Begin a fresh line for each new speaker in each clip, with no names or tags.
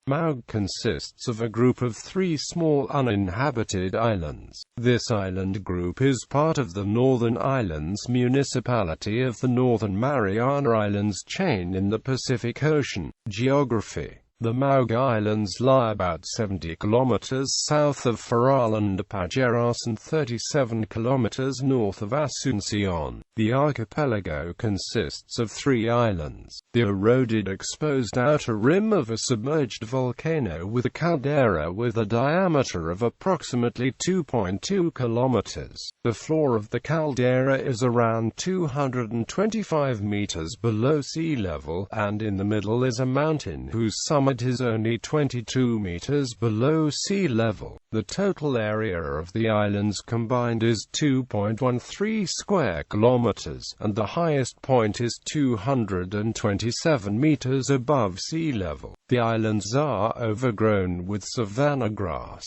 Maug consists of a group of 3 small uninhabited islands. This island group is part of the Northern Islands Municipality of the Northern Mariana Islands chain in the Pacific Ocean. Geography. The Maug Islands lie about 70 kilometers south of Farall and Pajeros and 37 kilometers north of Asuncion. The archipelago consists of 3 islands. The eroded exposed outer rim of a submerged volcano with a caldera with a diameter of approximately 2.2 kilometers. The floor of the caldera is around 225 meters below sea level, and in the middle is a mountain whose summit is only 22 meters below sea level. The total area of the islands combined is 2.13 square kilometers, and the highest point is 227 meters above sea level. The islands are overgrown with savanna grass.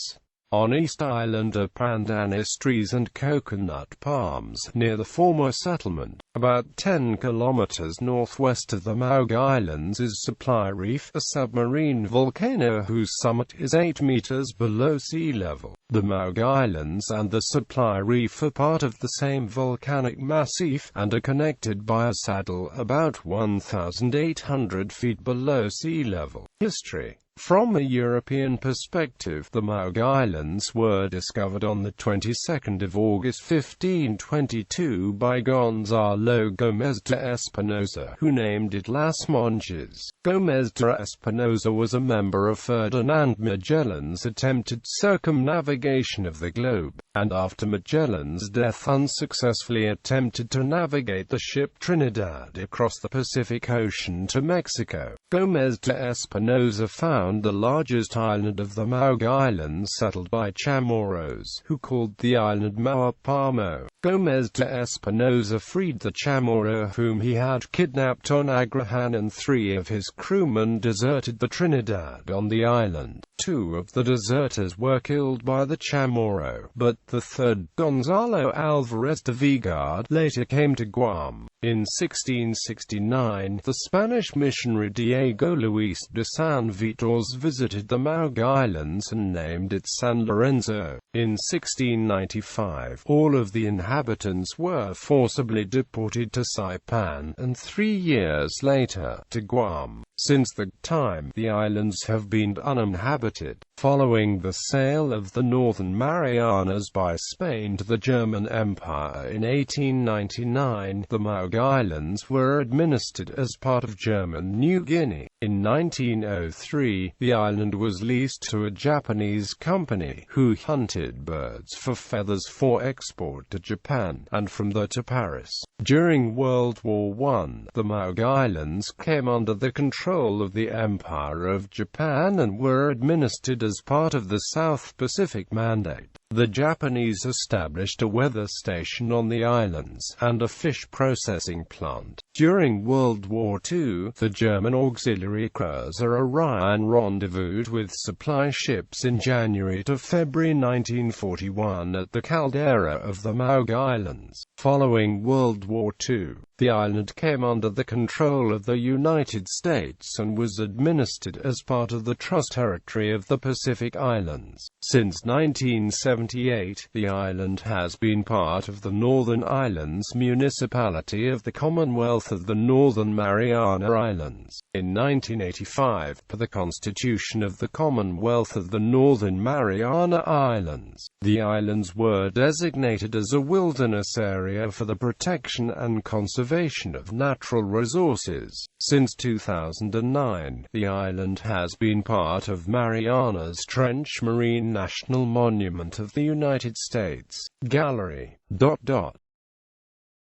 On East Island are pandanus trees and coconut palms. Near the former settlement, about 10 kilometers northwest of the Maug Islands, is Supply Reef, a submarine volcano whose summit is 8 meters below sea level. The Maug Islands and the Supply Reef are part of the same volcanic massif, and are connected by a saddle about 1,800 feet below sea level. History. From a European perspective, the Maug Islands were discovered on the 22nd of August 1522 by Gonzalo Gómez de Espinosa, who named it Las Monges. Gómez de Espinosa was a member of Ferdinand Magellan's attempted circumnavigation of the globe, and after Magellan's death unsuccessfully attempted to navigate the ship Trinidad across the Pacific Ocean to Mexico. Gómez de Espinosa found the largest island of the Maug Islands settled by Chamorros, who called the island Mauapamo. Gómez de Espinosa freed the Chamorro whom he had kidnapped on Agrahan, and 3 of his crewmen deserted the Trinidad on the island. 2 of the deserters were killed by the Chamorro, but the third, Gonzalo Alvarez de Vigard, later came to Guam. In 1669, the Spanish missionary Diego Luis de San Vitos visited the Maug Islands and named it San Lorenzo. In 1695, all of the inhabitants were forcibly deported to Saipan, and 3 years later, to Guam. Since that time, the islands have been uninhabited. Following the sale of the Northern Marianas by Spain to the German Empire in 1899, the Maug Islands were administered as part of German New Guinea. In 1903, the island was leased to a Japanese company, who hunted birds for feathers for export to Japan, and from there to Paris. During World War I, the Maug Islands came under the control of the Empire of Japan and were administered as part of the South Pacific Mandate. The Japanese established a weather station on the islands, and a fish processing plant. During World War II, the German auxiliary cruiser Orion rendezvoused with supply ships in January to February 1941 at the caldera of the Maug Islands. Following World War II, the island came under the control of the United States and was administered as part of the Trust Territory of the Pacific Islands. Since 1978, the island has been part of the Northern Islands Municipality of the Commonwealth of the Northern Mariana Islands. In 1985, per the Constitution of the Commonwealth of the Northern Mariana Islands, the islands were designated as a wilderness area for the protection and conservation of natural resources. Since 2009, the island has been part of Marianas Trench Marine National Monument of the United States. Gallery.